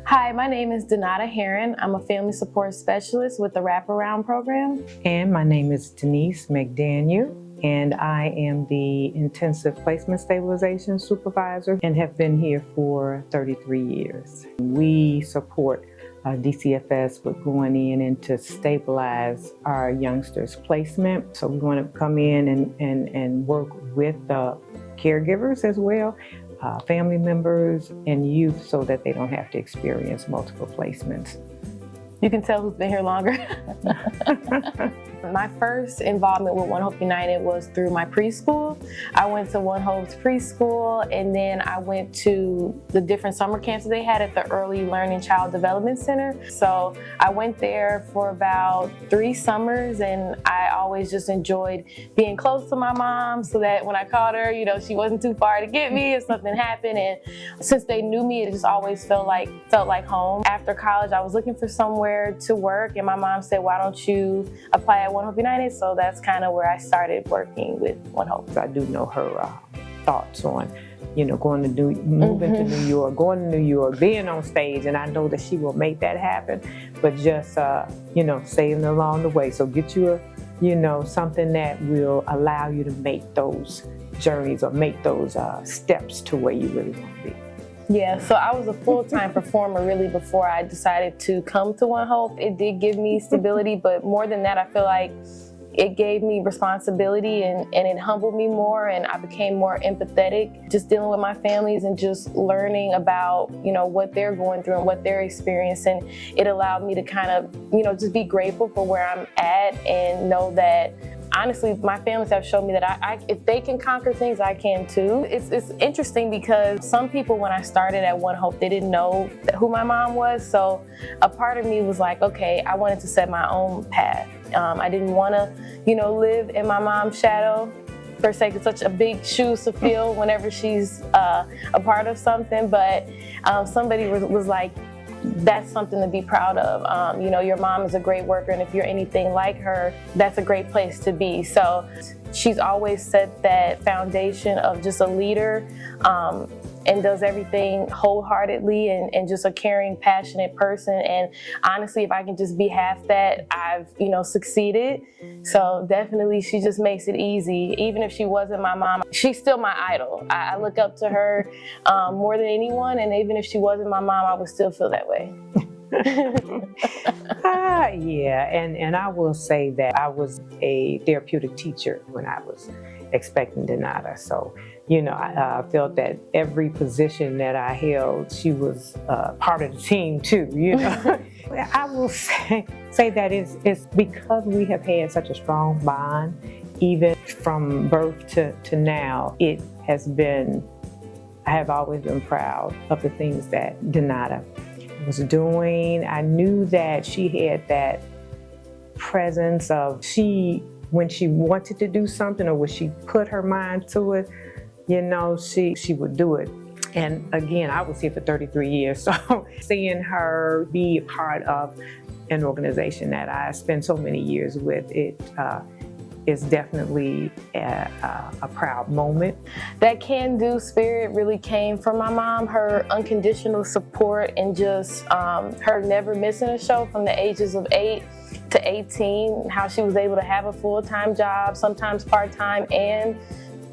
Hi, my name is Dinata Heron. I'm a family support specialist with the Wraparound program. And my name is Denise McDaniel, and I am the intensive placement stabilization supervisor and have been here for 33 years. We support DCFS with going in and to stabilize our youngsters' placement. So we want to come in and work with the caregivers as well, family members and youth, so that they don't have to experience multiple placements. You can tell who's been here longer. My first involvement with One Hope United was through my preschool. I went to One Hope's preschool, and then I went to the different summer camps that they had at the Early Learning Child Development Center. So I went there for about 3 summers, and I always just enjoyed being close to my mom, so that when I called her, she wasn't too far to get me if something happened. And since they knew me, it just always felt like home. After college, I was looking for somewhere to work, and my mom said, "Why don't you apply at One Hope United?" So that's kind of where I started working with One Hope. I do know her thoughts on, moving to New York, going to New York, being on stage, and I know that she will make that happen. But just, saving along the way. So get you something that will allow you to make those journeys or make those steps to where you really want to be. Yeah, so I was a full-time performer really before I decided to come to One Hope. It did give me stability, but more than that, I feel like it gave me responsibility and it humbled me more, and I became more empathetic just dealing with my families and just learning about, what they're going through and what they're experiencing. It allowed me to kind of, just be grateful for where I'm at and know that honestly, my families have shown me that if they can conquer things, I can too. It's interesting because some people, when I started at One Hope, they didn't know who my mom was. So a part of me was like, okay, I wanted to set my own path. I didn't want to, live in my mom's shadow per se. It's such a big shoes to fill whenever she's a part of something. But somebody was like, that's something to be proud of. Your mom is a great worker, and if you're anything like her, that's a great place to be. So she's always set that foundation of just a leader, and does everything wholeheartedly and just a caring, passionate person. And honestly, if I can just be half that, I've, succeeded. So definitely she just makes it easy. Even if she wasn't my mom, she's still my idol. I look up to her more than anyone. And even if she wasn't my mom, I would still feel that way. Yeah, and I will say that I was a therapeutic teacher when I was expecting Dinata. So, I felt that every position that I held, she was part of the team too, I will say that it's because we have had such a strong bond, even from birth to now. It has been, I have always been proud of the things that Dinata was doing. I knew that she had that presence of when she wanted to do something or when she put her mind to it, she would do it. And again, I was here for 33 years, so seeing her be a part of an organization that I spent so many years with, it is definitely a proud moment. That can-do spirit really came from my mom, her unconditional support and just her never missing a show from the ages of 8 to 18, how she was able to have a full-time job, sometimes part-time, and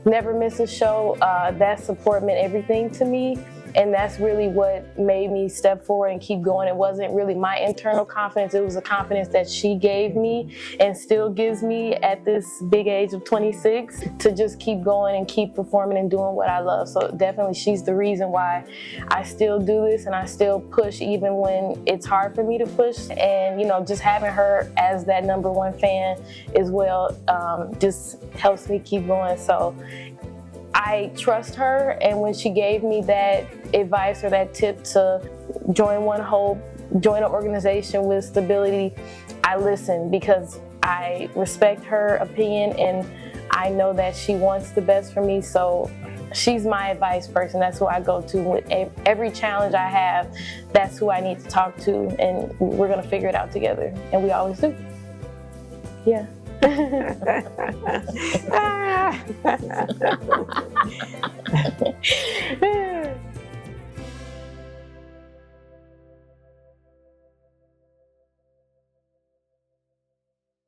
never miss a show. That support meant everything to me. And that's really what made me step forward and keep going. It wasn't really my internal confidence. It was a confidence that she gave me and still gives me at this big age of 26 to just keep going and keep performing and doing what I love. So definitely she's the reason why I still do this and I still push even when it's hard for me to push. And, just having her as that #1 fan as well just helps me keep going. So I trust her, and when she gave me that advice or that tip to join One Hope, join an organization with stability, I listened because I respect her opinion and I know that she wants the best for me. So she's my advice person. That's who I go to with every challenge I have. That's who I need to talk to, and we're gonna figure it out together, and we always do. Yeah.